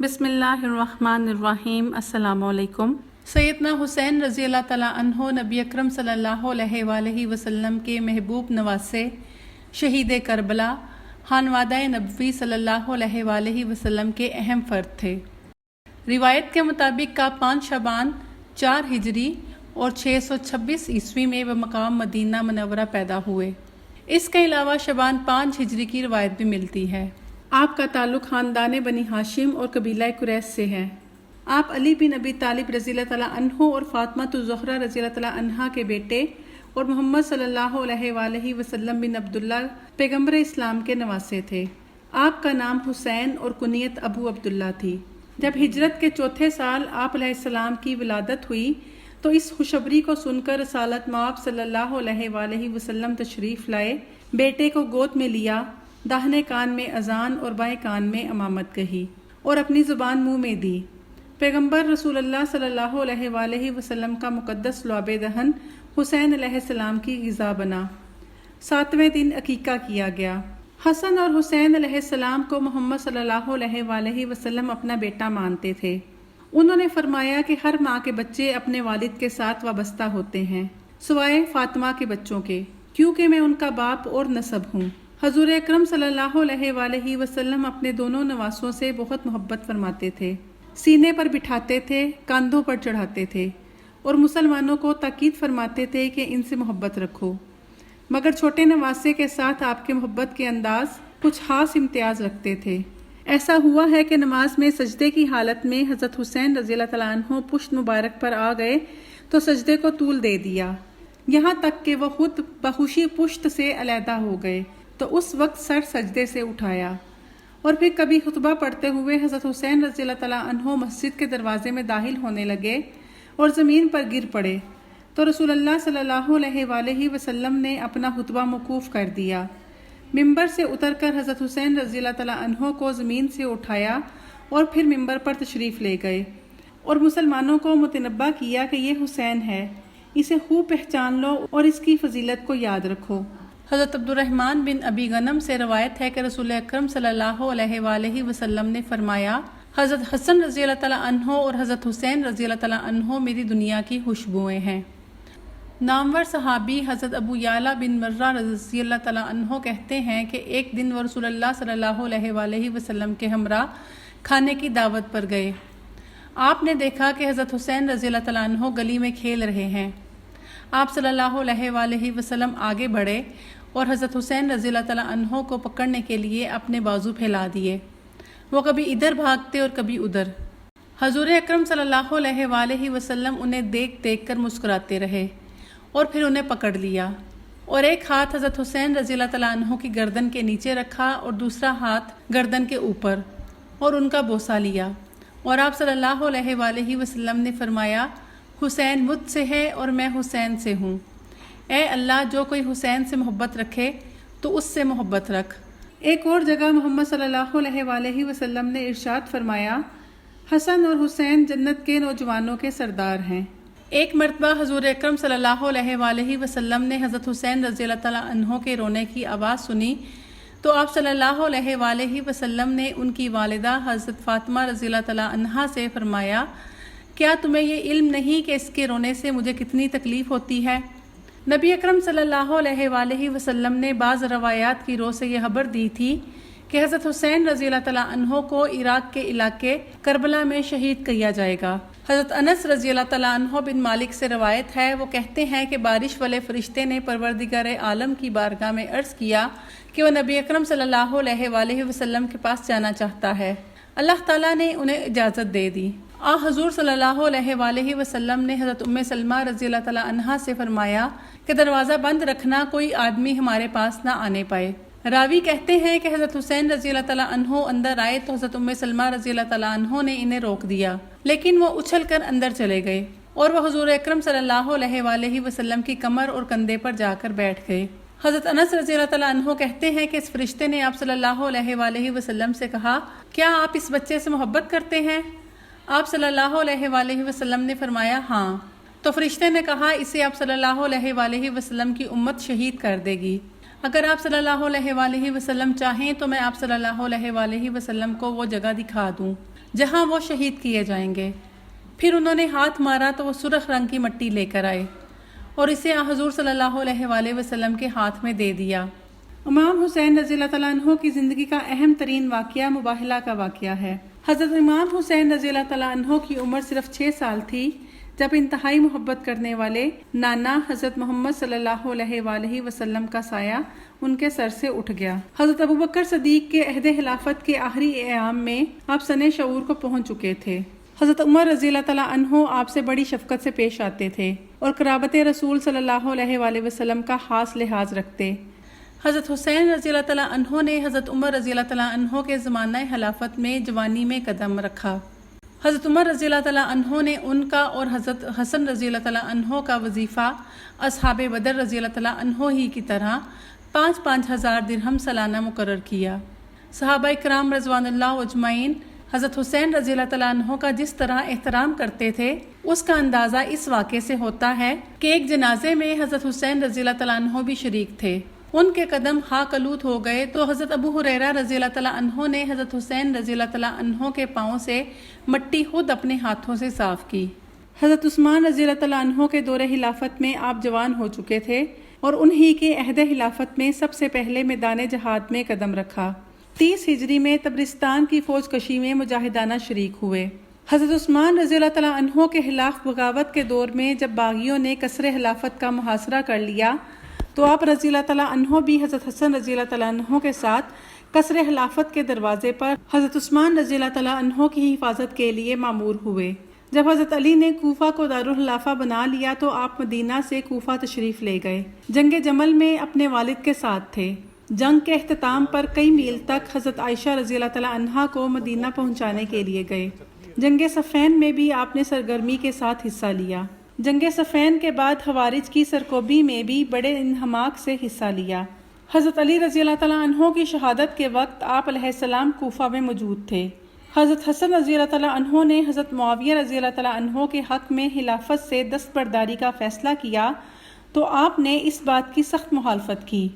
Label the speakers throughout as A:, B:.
A: بسم اللہ الرحمن الرحیم۔ السلام علیکم۔ سیدنا حسین رضی اللہ تعالیٰ عنہ نبی اکرم صلی اللہ علیہ وآلہ وسلم کے محبوب نواسے، شہید کربلا، خانوادہ نبوی صلی اللہ علیہ وآلہ وسلم کے اہم فرد تھے۔ روایت کے مطابق آپ 5 شعبان 4 ہجری اور 626 عیسوی میں بمقام مدینہ منورہ پیدا ہوئے۔ اس کے علاوہ شعبان 5 ہجری کی روایت بھی ملتی ہے۔ آپ کا تعلق خاندان بنی ہاشم اور قبیلہ قریش سے ہے۔ آپ علی بن ابی طالب رضی اللہ تعالیٰ عنہ اور فاطمہ الزہرا رضی اللہ تعالیٰ عنہا کے بیٹے اور محمد صلی اللہ علیہ وآلہ وسلم بن عبداللہ پیغمبر اسلام کے نواسے تھے۔ آپ کا نام حسین اور کنیت ابو عبداللہ تھی۔ جب ہجرت کے 4تھے سال آپ علیہ السلام کی ولادت ہوئی تو اس خوشخبری کو سن کر رسالت مآب صلی اللہ علیہ وآلہ وسلم تشریف لائے، بیٹے کو گود میں لیا، داہنے کان میں اذان اور بائیں کان میں امامت کہی اور اپنی زبان منہ میں دی۔ پیغمبر رسول اللہ صلی اللہ علیہ وآلہ وسلم کا مقدس لعاب دہن حسین علیہ السلام کی غذا بنا۔ 7ویں دن عقیقہ کیا گیا۔ حسن اور حسین علیہ السلام کو محمد صلی اللہ علیہ وآلہ وسلم اپنا بیٹا مانتے تھے۔ انہوں نے فرمایا کہ ہر ماں کے بچے اپنے والد کے ساتھ وابستہ ہوتے ہیں سوائے فاطمہ کے بچوں کے، کیونکہ میں ان کا باپ اور نسب ہوں۔ حضور اکرم صلی اللہ علیہ وآلہ وسلم اپنے دونوں نواسوں سے بہت محبت فرماتے تھے، سینے پر بٹھاتے تھے، کاندھوں پر چڑھاتے تھے اور مسلمانوں کو تاکید فرماتے تھے کہ ان سے محبت رکھو، مگر چھوٹے نواسے کے ساتھ آپ کے محبت کے انداز کچھ خاص امتیاز رکھتے تھے۔ ایسا ہوا ہے کہ نماز میں سجدے کی حالت میں حضرت حسین رضی اللہ تعالیٰ عنہ پشت مبارک پر آ گئے تو سجدے کو طول دے دیا، یہاں تک کہ وہ خود بخوشی پشت سے علیحدہ ہو گئے تو اس وقت سر سجدے سے اٹھایا، اور پھر کبھی خطبہ پڑھتے ہوئے حضرت حسین رضی اللہ تعالیٰ عنہ مسجد کے دروازے میں داخل ہونے لگے اور زمین پر گر پڑے تو رسول اللہ صلی اللہ علیہ وآلہ وسلم نے اپنا خطبہ موقوف کر دیا، ممبر سے اتر کر حضرت حسین رضی اللہ تعالیٰ عنہ کو زمین سے اٹھایا اور پھر ممبر پر تشریف لے گئے اور مسلمانوں کو متنبہ کیا کہ یہ حسین ہے، اسے خوب پہچان لو اور اس کی فضیلت کو یاد رکھو۔ حضرت عبد الرحمن بن ابی غنم سے روایت ہے کہ رسول اکرم صلی اللہ علیہ وآلہ وسلم نے فرمایا، حضرت حسن رضی اللہ تعالیٰ عنہ اور حضرت حسین رضی اللہ تعالیٰ عنہ میری دنیا کی خوشبوئیں ہیں۔ نامور صحابی حضرت ابو یعلا بن مرہ رضی اللہ تعالیٰ عنہ کہتے ہیں کہ ایک دن وہ رسول اللہ صلی اللہ علیہ وآلہ وسلم کے ہمراہ کھانے کی دعوت پر گئے۔ آپ نے دیکھا کہ حضرت حسین رضی اللہ تعالیٰ عنہ گلی میں کھیل رہے ہیں۔ آپ صلی اللہ علیہ وآلہ وسلم آگے بڑھے اور حضرت حسین رضی اللہ تعالیٰ عنہ کو پکڑنے کے لیے اپنے بازو پھیلا دیے۔ وہ کبھی ادھر بھاگتے اور کبھی ادھر۔ حضور اکرم صلی اللہ علیہ وآلہ وسلم انہیں دیکھ دیکھ کر مسکراتے رہے اور پھر انہیں پکڑ لیا اور ایک ہاتھ حضرت حسین رضی اللہ تعالیٰ عنہ کی گردن کے نیچے رکھا اور دوسرا ہاتھ گردن کے اوپر اور ان کا بوسہ لیا، اور آپ صلی اللہ علیہ وآلہ وسلم نے فرمایا، حسین مجھ سے ہے اور میں حسین سے ہوں۔ اے اللہ، جو کوئی حسین سے محبت رکھے تو اس سے محبت رکھ۔ ایک اور جگہ محمد صلی اللہ علیہ وآلہ وسلم نے ارشاد فرمایا، حسن اور حسین جنت کے نوجوانوں کے سردار ہیں۔ ایک مرتبہ حضور اکرم صلی اللہ علیہ وآلہ وسلم نے حضرت حسین رضی اللہ تعالیٰ عنہ کے رونے کی آواز سنی تو آپ صلی اللہ علیہ وآلہ وسلم نے ان کی والدہ حضرت فاطمہ رضی اللہ تعالیٰ عنہا سے فرمایا، کیا تمہیں یہ علم نہیں کہ اس کے رونے سے مجھے کتنی تکلیف ہوتی ہے؟ نبی اکرم صلی اللہ علیہ وآلہ وسلم نے بعض روایات کی روح سے یہ خبر دی تھی کہ حضرت حسین رضی اللہ تعالیٰ عنہ کو عراق کے علاقے کربلا میں شہید کیا جائے گا۔ حضرت انس رضی اللہ تعالیٰ عنہ بن مالک سے روایت ہے، وہ کہتے ہیں کہ بارش والے فرشتے نے پروردگار عالم کی بارگاہ میں عرض کیا کہ وہ نبی اکرم صلی اللہ علیہ وآلہ وسلم کے پاس جانا چاہتا ہے۔ اللہ تعالیٰ نے انہیں اجازت دے دی۔ حضور صلی اللہ علیہ وآلہ وسلم نے حضرت ام سلمہ رضی اللہ تعالیٰ عنہا سے فرمایا کہ دروازہ بند رکھنا، کوئی آدمی ہمارے پاس نہ آنے پائے۔ راوی کہتے ہیں کہ حضرت حسین رضی اللہ تعالیٰ عنہ اندر آئے تو حضرت ام سلمہ رضی اللہ تعالیٰ عنہ نے انہیں روک دیا، لیکن وہ اچھل کر اندر چلے گئے اور وہ حضور اکرم صلی اللہ علیہ وآلہ وسلم کی کمر اور کندھے پر جا کر بیٹھ گئے۔ حضرت انس رضی اللہ تعالیٰ عنہ کہتے ہیں کہ اس فرشتے نے آپ صلی اللہ علیہ وآلہ وسلم سے کہا، کیا آپ اس بچے سے محبت کرتے ہیں؟ آپ صلی اللہ علیہ وآلہ وسلم نے فرمایا، ہاں۔ تو فرشتے نے کہا، اسے آپ صلی اللہ علیہ وآلہ وسلم کی امت شہید کر دے گی۔ اگر آپ صلی اللہ علیہ وآلہ وسلم چاہیں تو میں آپ صلی اللہ علیہ وآلہ وسلم کو وہ جگہ دکھا دوں جہاں وہ شہید کیے جائیں گے۔ پھر انہوں نے ہاتھ مارا تو وہ سرخ رنگ کی مٹی لے کر آئے اور اسے حضور صلی اللہ علیہ وآلہ وسلم کے ہاتھ میں دے دیا۔ امام حسین رضی اللہ تعالیٰ عنہ کی زندگی کا اہم ترین واقعہ مباہلہ کا واقعہ ہے۔ حضرت امام حسین رضی اللہ تعالیٰ عنہ کی عمر صرف 6 سال تھی جب انتہائی محبت کرنے والے نانا حضرت محمد صلی اللہ علیہ وآلہ وسلم کا سایہ ان کے سر سے اٹھ گیا۔ حضرت ابوبکر صدیق کے عہد خلافت کے آخری ایام میں آپ سن شعور کو پہنچ چکے تھے۔ حضرت عمر رضی اللہ تعالیٰ عنہ آپ سے بڑی شفقت سے پیش آتے تھے اور قرابت رسول صلی اللہ علیہ وآلہ وسلم کا خاص لحاظ رکھتے۔ حضرت حسین رضی اللہ تعالیٰ عنہ نے حضرت عمر رضی اللہ تعالیٰ عنہ کے زمانہ خلافت میں جوانی میں قدم رکھا۔ حضرت عمر رضی اللہ تعالیٰ عنہ نے ان کا اور حضرت حسن رضی اللہ تعالیٰ عنہ کا وظیفہ اصحاب بدر رضی اللہ تعالیٰ عنہ ہی کی طرح 5,000 درہم سالانہ مقرر کیا۔ صحابہ کرام رضوان اللہ اجمعین حضرت حسین رضی اللہ تعالیٰ عنہ کا جس طرح احترام کرتے تھے اس کا اندازہ اس واقعے سے ہوتا ہے کہ ایک جنازے میں حضرت حسین رضی اللہ تعالیٰ عنہ بھی شریک تھے۔ ان کے قدم خاک آلود ہو گئے تو حضرت ابو ہریرہ رضی اللہ تعالیٰ عنہ نے حضرت حسین رضی اللہ تعالیٰ عنہ کے پاؤں سے مٹی خود اپنے ہاتھوں سے صاف کی۔ حضرت عثمان رضی اللہ تعالیٰ عنہ کے دور خلافت میں آپ جوان ہو چکے تھے اور انہی کے عہد خلافت میں سب سے پہلے میدان جہاد میں قدم رکھا۔ 30 ہجری میں تبرستان کی فوج کشی میں مجاہدانہ شریک ہوئے۔ حضرت عثمان رضی اللہ تعالیٰ عنہ کے خلاف بغاوت کے دور میں جب باغیوں نے قصر خلافت کا محاصرہ کر لیا تو آپ رضی اللہ تعالیٰ عنہ بھی حضرت حسن رضی اللہ تعالیٰ عنہ کے ساتھ قصر خلافت کے دروازے پر حضرت عثمان رضی اللہ تعالیٰ عنہ کی حفاظت کے لیے مامور ہوئے۔ جب حضرت علی نے کوفہ کو دارالخلافہ بنا لیا تو آپ مدینہ سے کوفہ تشریف لے گئے۔ جنگ جمل میں اپنے والد کے ساتھ تھے۔ جنگ کے اختتام پر کئی میل تک حضرت عائشہ رضی اللہ تعالیٰ عنہا کو مدینہ پہنچانے کے لیے گئے۔ جنگ صفین میں بھی آپ نے سرگرمی کے ساتھ حصہ لیا۔ جنگ صفین کے بعد خوارج کی سرکوبی میں بھی بڑے انہماک سے حصہ لیا۔ حضرت علی رضی اللہ تعالیٰ عنہ کی شہادت کے وقت آپ علیہ السلام کوفہ میں موجود تھے۔ حضرت حسن رضی اللہ تعالیٰ عنہ نے حضرت معاویہ رضی اللہ تعالیٰ عنہ کے حق میں خلافت سے دستبرداری کا فیصلہ کیا تو آپ نے اس بات کی سخت مخالفت کی۔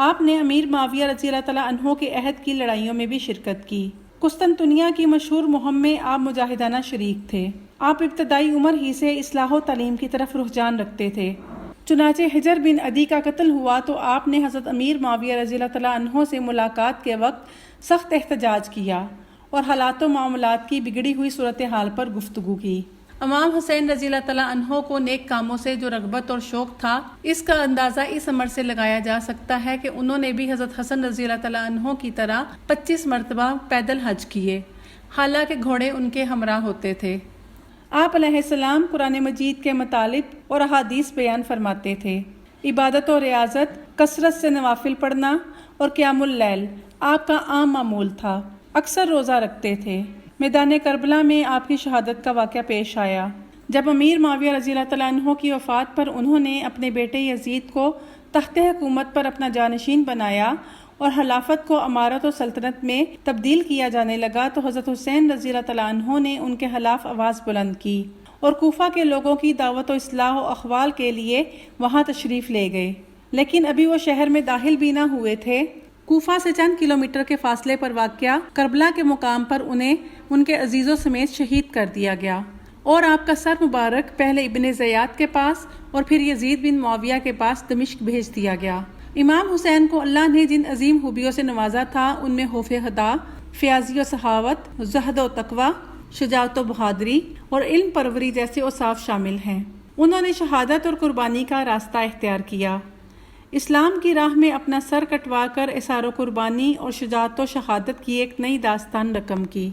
A: آپ نے امیر معاویہ رضی اللہ تعالیٰ عنہ کے عہد کی لڑائیوں میں بھی شرکت کی۔ قسطنطنیہ کی مشہور مہم میں آپ مجاہدانہ شریک تھے۔ آپ ابتدائی عمر ہی سے اصلاح و تعلیم کی طرف رجحان رکھتے تھے۔ چنانچہ حجر بن عدی کا قتل ہوا تو آپ نے حضرت امیر معاویہ رضی اللہ تعالیٰ عنہ سے ملاقات کے وقت سخت احتجاج کیا اور حالات و معاملات کی بگڑی ہوئی صورتحال پر گفتگو کی۔ امام حسین رضی اللہ تعالیٰ عنہ کو نیک کاموں سے جو رغبت اور شوق تھا اس کا اندازہ اس عمر سے لگایا جا سکتا ہے کہ انہوں نے بھی حضرت حسن رضی اللہ تعالیٰ عنہ کی طرح 25 مرتبہ پیدل حج کیے، حالانکہ گھوڑے ان کے ہمراہ ہوتے تھے۔ آپ علیہ السلام قرآن مجید کے مطالب اور احادیث بیان فرماتے تھے۔ عبادت و ریاضت، کثرت سے نوافل پڑھنا اور قیام اللیل آپ کا عام معمول تھا۔ اکثر روزہ رکھتے تھے۔ میدان کربلا میں آپ کی شہادت کا واقعہ پیش آیا جب امیر معاویہ رضی اللہ تعالیٰ عنہ کی وفات پر انہوں نے اپنے بیٹے یزید کو تخت حکومت پر اپنا جانشین بنایا اور خلافت کو امارت و سلطنت میں تبدیل کیا جانے لگا تو حضرت حسین رضی اللہ تعالیٰ عنہ نے ان کے خلاف آواز بلند کی اور کوفہ کے لوگوں کی دعوت و اصلاح و احوال کے لیے وہاں تشریف لے گئے، لیکن ابھی وہ شہر میں داخل بھی نہ ہوئے تھے۔ کوفہ سے چند کلومیٹر کے فاصلے پر واقع کربلا کے مقام پر انہیں ان کے عزیزوں سمیت شہید کر دیا گیا اور آپ کا سر مبارک پہلے ابن زیاد کے پاس اور پھر یزید بن معاویہ کے پاس دمشق بھیج دیا گیا۔ امام حسین کو اللہ نے جن عظیم خوبیوں سے نوازا تھا ان میں خوف خدا، فیاضی و سخاوت، زہد و تقوی، شجاعت و بہادری اور علم پروری جیسے اوصاف شامل ہیں۔ انہوں نے شہادت اور قربانی کا راستہ اختیار کیا، اسلام کی راہ میں اپنا سر کٹوا کر اثار و قربانی اور شجاعت و شہادت کی ایک نئی داستان رقم کی۔